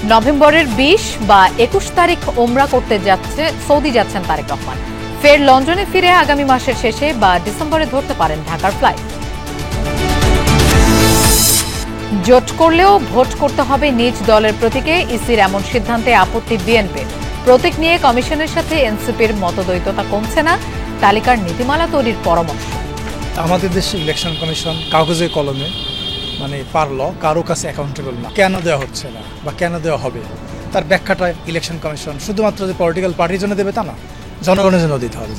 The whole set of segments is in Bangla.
নভেম্বরের 20 বা 21 তারিখ ওমরা করতে সৌদি যাচ্ছেন তারেক রহমান। ফের লন্ডনে ফিরে আগামী মাসের শেষে বা ডিসেম্বরে ধরতে পারেন ঢাকার ফ্লাইট। জোট করলেও ভোট করতে হবে নিজ দলের প্রতীকে, ইসির এমন সিদ্ধান্তে আপত্তি বিএনপির। প্রতীক নিয়ে কমিশনের সাথে এনসিপির মতদ্বৈততা কমছে না, তালিকার নীতিমালা তৈরির পরামর্শ। আমাদের দেশে ইলেকশন কমিশন কাগজে কলমে পারলো কারো কাছে অ্যাকাউন্টেবল না। কেন দেওয়া হচ্ছে না বা কেন দেওয়া হবে তার ব্যাখ্যাটা ইলেকশন কমিশন শুধুমাত্র যে পলিটিক্যাল পার্টির জন্য দেবে তা না, জনগণের জন্য দিতে হবে।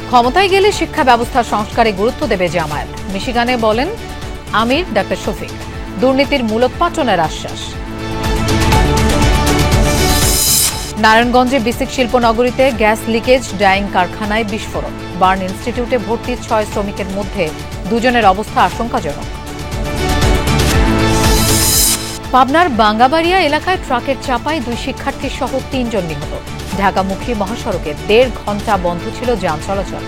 ক্ষমতায় গেলে শিক্ষা ব্যবস্থা সংস্কারে গুরুত্ব দেবে জামায়াত, মিশিগানে বলেন আমির ডাক্তার শফিক। দুর্নীতির মূলোৎপাটনের আশ্বাস। নারায়ণগঞ্জে বিসিক শিল্পনগরীতে গ্যাস লিকেজ, ডাইং কারখানায় বিস্ফোরণ। বার্ন ইনস্টিটিউটে ভর্তি 6 শ্রমিকের মধ্যে 2 জনের অবস্থা আশঙ্কাজনক। পাবনার বাঙ্গাবাড়িয়া এলাকায় ট্রাকের চাপায় 2 শিক্ষার্থী সহ 3 জন নিহত। ঢাকামুখী মহাসড়কে 1.5 ঘণ্টা বন্ধ ছিল যান চলাচল।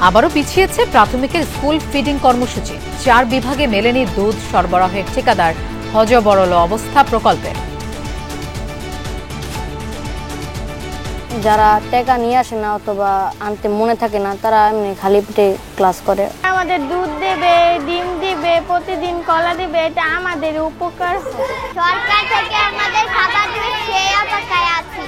আবারও পিছিয়েছে প্রাথমিকের স্কুল ফিডিং কর্মসূচি। 4 বিভাগে মেলেনি দুধ সরবরাহের ঠিকাদার, হযবরল অবস্থা প্রকল্পের। যারা টাকা নিয়ে আসে না অথবা আনতে মনে থাকে না, তারা এমনি খালি পেটে ক্লাস করে। আমাদের দুধ দেবে, ডিম দিবে, প্রতিদিন কলা দিবে, এটা আমাদের উপকার। সরকার থেকে আমাদের খাবার দিবে সেই অপেক্ষায় আছি।